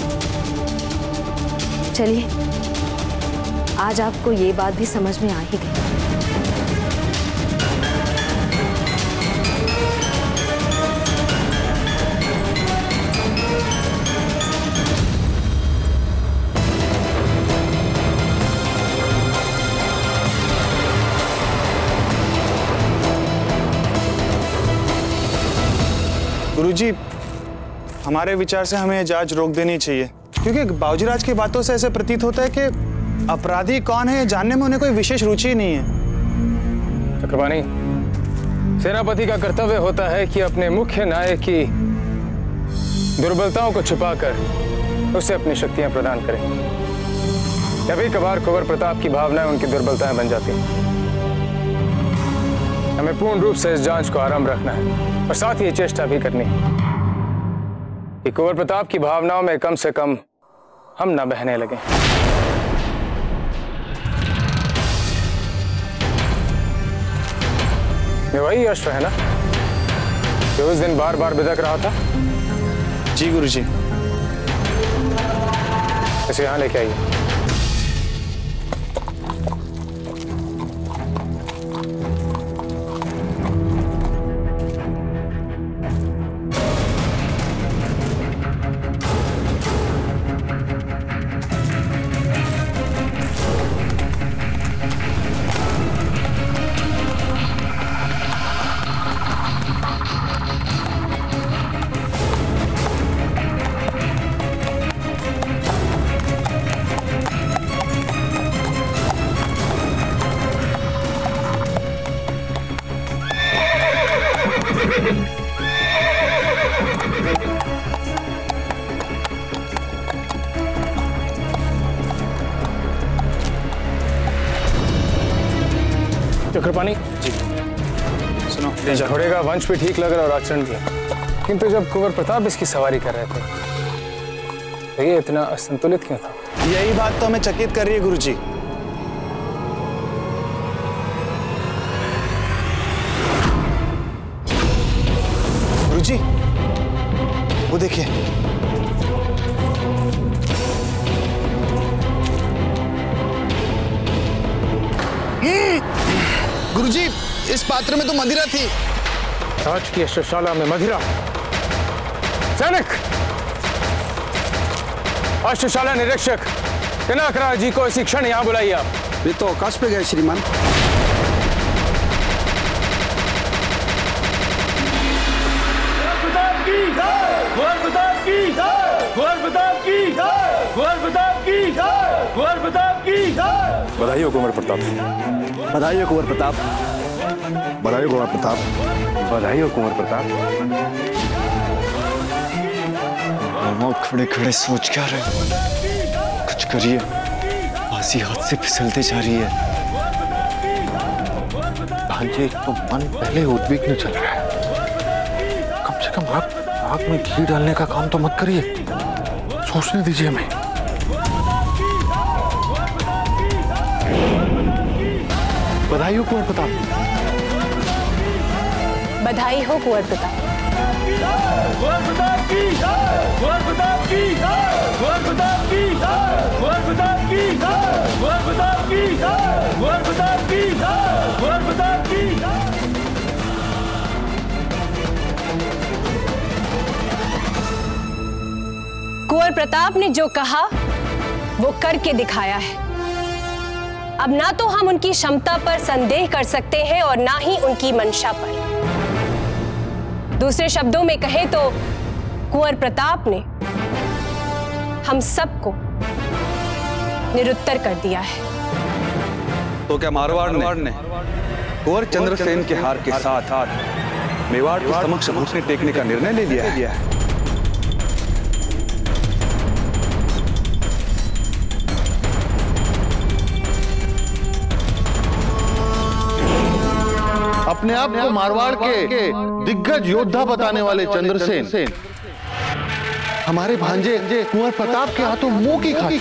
चलिए, आज आपको ये बात भी समझ में आ ही गई। गुरुजी, हमारे विचार से हमें जांच रोक देनी चाहिए, क्योंकि बाबूजीराज की बातों से ऐसे प्रतीत होता है कि अपराधी कौन है जानने में उन्हें कोई विशेष रुचि नहीं है। चक्रपाणी, सेनापति का कर्तव्य होता है कि अपने मुख्य नायक की दुर्बलताओं को छुपाकर उसे अपनी शक्तियां प्रदान करें। कभी कभार कुंवर प्रताप की भावनाएं उनकी दुर्बलताएं बन जाती हैं। हमें पूर्ण रूप से इस जांच को आरंभ रखना है और साथ ही ये चेष्टा भी करनी है कि कुंवर प्रताप की भावनाओं में कम से कम हम न बहने लगे। ये वही अस्त्र है ना जो उस दिन बार बार बिदक रहा था? जी गुरुजी। इसे यहां लेके आइए। शिवानी जी सुनो, इस घोड़े का वंश भी ठीक लग रहा है और आचरण भी, किंतु जब कुंवर प्रताप इसकी सवारी कर रहे थे तो ये इतना असंतुलित क्यों था? यही बात तो हमें चकित कर रही है गुरुजी। गुरुजी वो देखिए, गुरुजी इस पात्र में तो मदिरा थी। राज की अश्वशाला में मदिरा? सैनिक, अश्वशाला निरीक्षक पिनाकराज जी को इसी क्षण यहाँ बुलाइए आप। ये तो आकाश पे गए श्रीमान। बधाई हो कुंवर प्रताप। बधाई हो कुंवर प्रताप। बधाई हो कुंवर प्रताप। बधाई हो कुंवर प्रताप। मामा खड़े खड़े सोच क्या रहे, कुछ करिए, बाजी हाथ से फिसलते जा रही है। भांजे तो मन पहले उद्विग्न चल रहा है, कम से कम आप आग में घी डालने का काम तो मत करिए, सोचने दीजिए हमें। बधाई हो कुंवर प्रताप। बधाई हो कुंवर प्रताप। कुंवर प्रताप की जय, कुंवर प्रताप की जय, कुंवर प्रताप की जय, कुंवर प्रताप की जय, कुंवर प्रताप की जय, कुंवर प्रताप की जय, कुंवर प्रताप की जय। कुंवर प्रताप ने जो कहा वो करके दिखाया है। अब ना तो हम उनकी क्षमता पर संदेह कर सकते हैं और ना ही उनकी मंशा पर। दूसरे शब्दों में कहें तो कुंवर प्रताप ने हम सबको निरुत्तर कर दिया है। तो क्या मारवाड़ ने कुंवर चंद्रसेन के हार के साथ मेवाड़ के समक्ष घुटने टेकने का निर्णय ले लिया है? अपने आप को मारवाड़ के दिग्गज योद्धा बताने वाले चंद्रसेन हमारे भांजे कुंवर प्रताप के हाथों मुंह की खाती।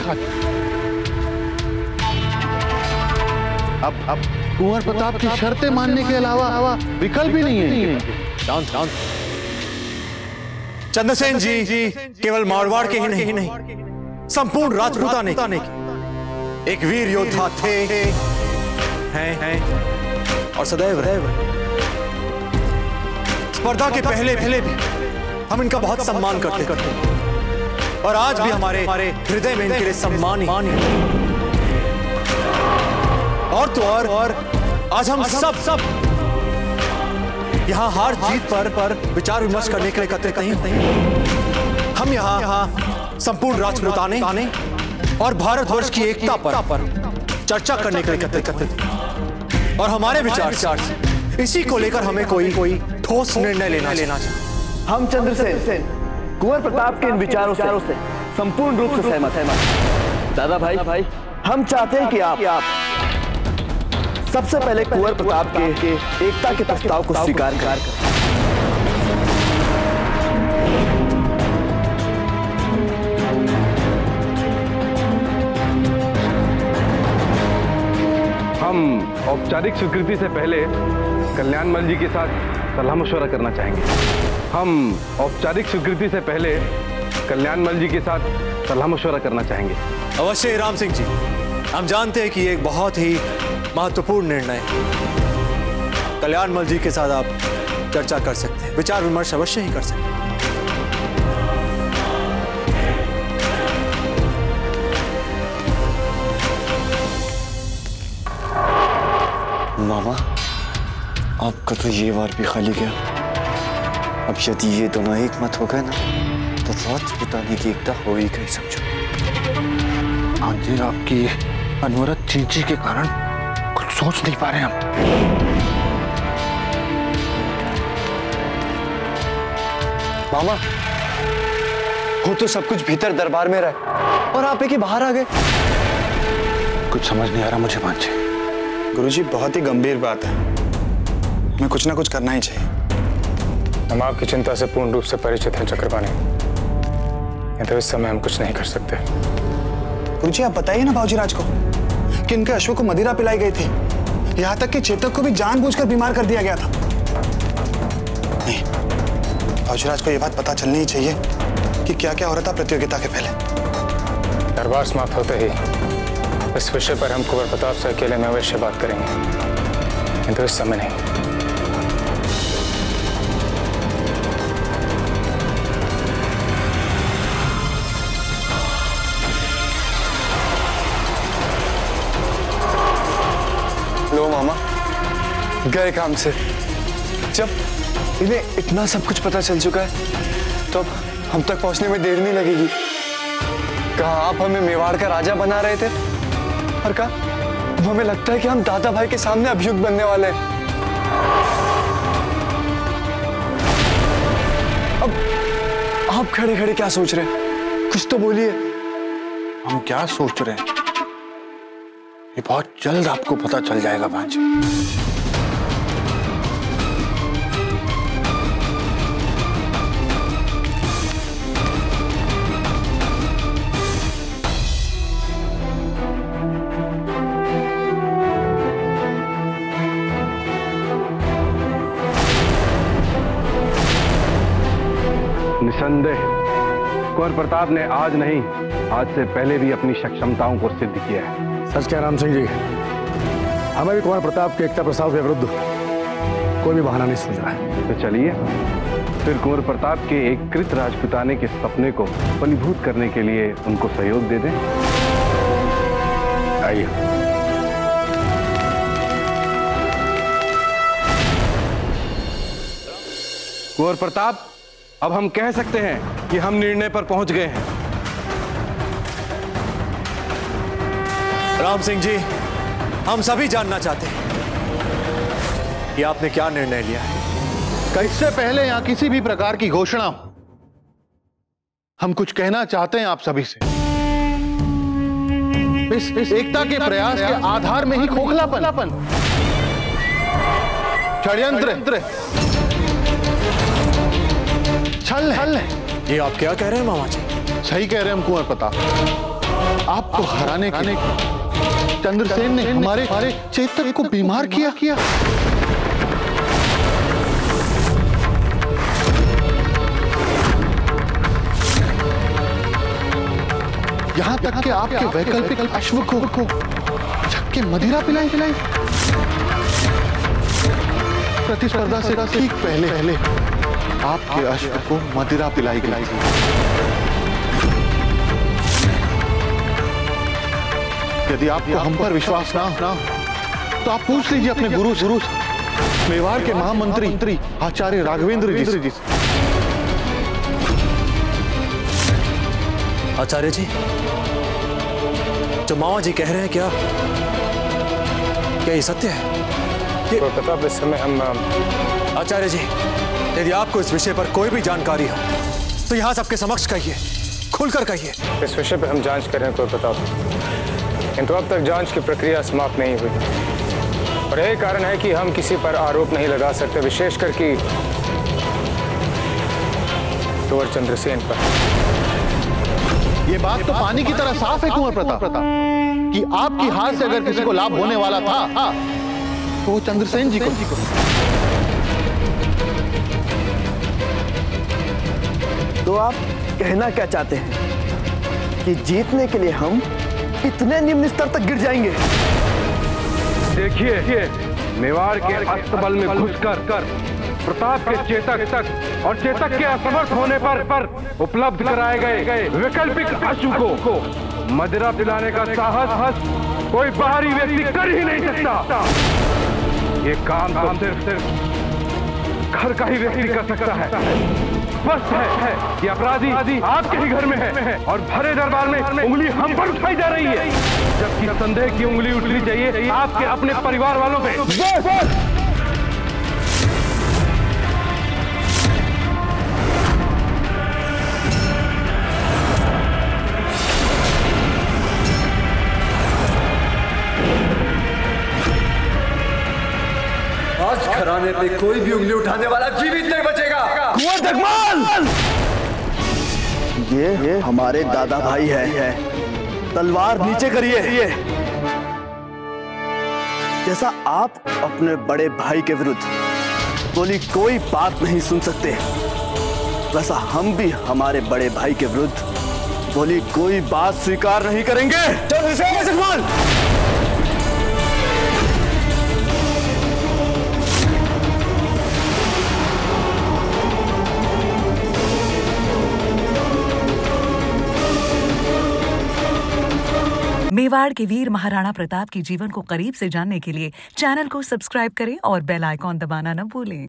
अब कुंवर प्रताप की शर्तें मानने के अलावा विकल्प भी नहीं है। शांत शांत। चंद्रसेन जी केवल मारवाड़ के ही नहीं, संपूर्ण राजपूताने के एक वीर योद्धा थे, हैं और सदैव रहे। स्पर्धा के पहले भी हम इनका बहुत सम्मान करते और आज भी हमारे हृदय में इनके लिए सम्मान ही। और तो और आज हम सब यहाँ हार जीत पर विचार विमर्श करने के लिए एकत्रित नहीं। हम यहाँ संपूर्ण राजपूताने और भारतवर्ष की एकता पर चर्चा करने के लिए एकत्रित और हमारे विचार इसी को लेकर हमें कोई ठोस निर्णय लेना चाहिए। हम चंद्रसेन कुंवर प्रताप के इन विचारों से संपूर्ण रूप से सहमत हैं। दादा भाई हम चाहते हैं कि आप सबसे पहले कुंवर प्रताप के एकता के प्रस्ताव को स्वीकार करें। हम औपचारिक स्वीकृति से पहले कल्याणमल जी के साथ सलाह मशवरा करना चाहेंगे। हम औपचारिक स्वीकृति से पहले कल्याणमल जी के साथ सलाह मशवरा करना चाहेंगे। अवश्य राम सिंह जी, हम जानते हैं कि ये एक बहुत ही महत्वपूर्ण निर्णय है। कल्याणमल जी के साथ आप चर्चा कर सकते हैं, विचार विमर्श अवश्य ही कर सकते हैं। मामा आपका तो ये वार भी खाली गया। अब यदि ये दोनों एक मत हो गए ना तो राजपूताने की एकता हो ही गई समझो। भांजे आपकी अनवरत चींची के कारण कुछ सोच नहीं पा रहे हम। मामा वो तो सब कुछ भीतर दरबार में रहे और आप एक बाहर आ गए। कुछ समझ नहीं आ रहा मुझे भांजे। गुरुजी बहुत ही गंभीर बात है। हमें कुछ ना कुछ करना ही चाहिए। हम आपकी चिंता से पूर्ण रूप से परिचित हैं चक्रपाणी, तो इस समय हम कुछ नहीं कर सकते। गुरुजी आप बताइए ना बाबूजीराज को कि इनके अश्व को मदिरा पिलाई गई थी, यहां तक कि चेतक को भी जानबूझकर बीमार कर दिया गया था। नहीं, बाबूजीराज को यह बात पता चलनी ही चाहिए कि क्या क्या हो रहा था प्रतियोगिता के पहले। दरबार समाप्त होते ही इस विषय पर हम कुंवर प्रताप से अकेले में अवश्य बात करेंगे, किंतु इस समय नहीं। लो मामा, गए काम से। जब इन्हें इतना सब कुछ पता चल चुका है तो अब हम तक पहुंचने में देर नहीं लगेगी। कहा आप हमें मेवाड़ का राजा बना रहे थे और कहा अब हमें लगता है कि हम दादा भाई के सामने अभियुक्त बनने वाले हैं। अब आप खड़े खड़े क्या सोच रहे हैं? कुछ तो बोलिए। हम क्या सोच रहे हैं ये बहुत जल्द आपको पता चल जाएगा भांजे। निसंदेह कुंवर प्रताप ने आज नहीं, आज से पहले भी अपनी क्षमताओं को सिद्ध किया है। सच कह राम सिंह जी, हमें भी कुंवर प्रताप के एकता प्रसाद के विरुद्ध कोई भी बहाना नहीं सूझ रहा है। तो चलिए फिर कुंवर प्रताप के एक कृत राजपुताने के सपने को फलीभूत करने के लिए उनको सहयोग दे दें। आइए। कुंवर प्रताप, अब हम कह सकते हैं कि हम निर्णय पर पहुंच गए हैं। राम सिंह जी, हम सभी जानना चाहते हैं कि आपने क्या निर्णय लिया है। इससे पहले यहां किसी भी प्रकार की घोषणा हो, हम कुछ कहना चाहते हैं आप सभी से। इस एकता के प्रयास के आधार में ही खोखलापन, षड्यंत्र, छल है। ये आप क्या कह रहे हैं मामा जी? सही कह रहे हैं हम कुंवर प्रताप। आपको हराने के चंद्रसेन ने हमारे चेतक को बीमार किया। यहां तक कि आपके वैकल्पिक अश्व को छक्के मदिरा पिलाई। प्रतिस्पर्धा से ठीक पहले आपके अश्व को मदिरा पिलाई गई। यदि आपको हम पर विश्वास ना तो आप पूछ लीजिए अपने गुरु मेवाड़ के महामंत्री आचार्य राघवेंद्र जी से। आचार्य जी, जो मामा जी कह रहे हैं क्या ये सत्य है? प्रताप, इस समय हम आचार्य जी, यदि आपको इस विषय पर कोई भी जानकारी हो तो यहां सबके समक्ष कहिए, खुलकर कहिए। इस विषय पर हम जांच कर रहे हैं कुंवर प्रताप, किंतु अब तक जांच की प्रक्रिया समाप्त नहीं हुई और यही कारण है कि हम किसी पर आरोप नहीं लगा सकते, विशेषकर कि कुंवर चंद्रसेन पर। ये बात तो पानी की तरह साफ है कुंवर प्रताप कि आपकी हार से अगर किसी को लाभ होने वाला था तो वो चंद्रसेन जी को। तो आप कहना क्या चाहते हैं कि जीतने के लिए हम इतने निम्न स्तर तक गिर जाएंगे? देखिए, मेवाड़ के अस्तबल में घुसकर प्रताप के चेतक और चेतक के असमर्थ होने पर उपलब्ध कराए गए वैकल्पिक अश्व को मदिरा पिलाने का साहस कोई बाहरी व्यक्ति कर ही नहीं सकता। ये काम तो सिर्फ घर का ही व्यक्ति कर सकता है। स्पष्ट है कि अपराधी आपके ही घर में है और भरे दरबार में उंगली हम पर उठाई जा रही है, जबकि संदेह की उंगली उठनी चाहिए आपके अपने परिवार वालों पे। आज घराने थाने पे कोई भी उंगली उठाने वाला जीवित नहीं बचेगा। कुंवर जगमाल, ये हमारे दादा भाई है, तलवार नीचे करिए। जैसा आप अपने बड़े भाई के विरुद्ध बोली कोई बात नहीं सुन सकते, वैसा हम भी हमारे बड़े भाई के विरुद्ध बोली कोई बात स्वीकार नहीं करेंगे। जगमाल, मेवाड़ के वीर महाराणा प्रताप के जीवन को करीब से जानने के लिए चैनल को सब्सक्राइब करें और बेल आइकॉन दबाना न भूलें।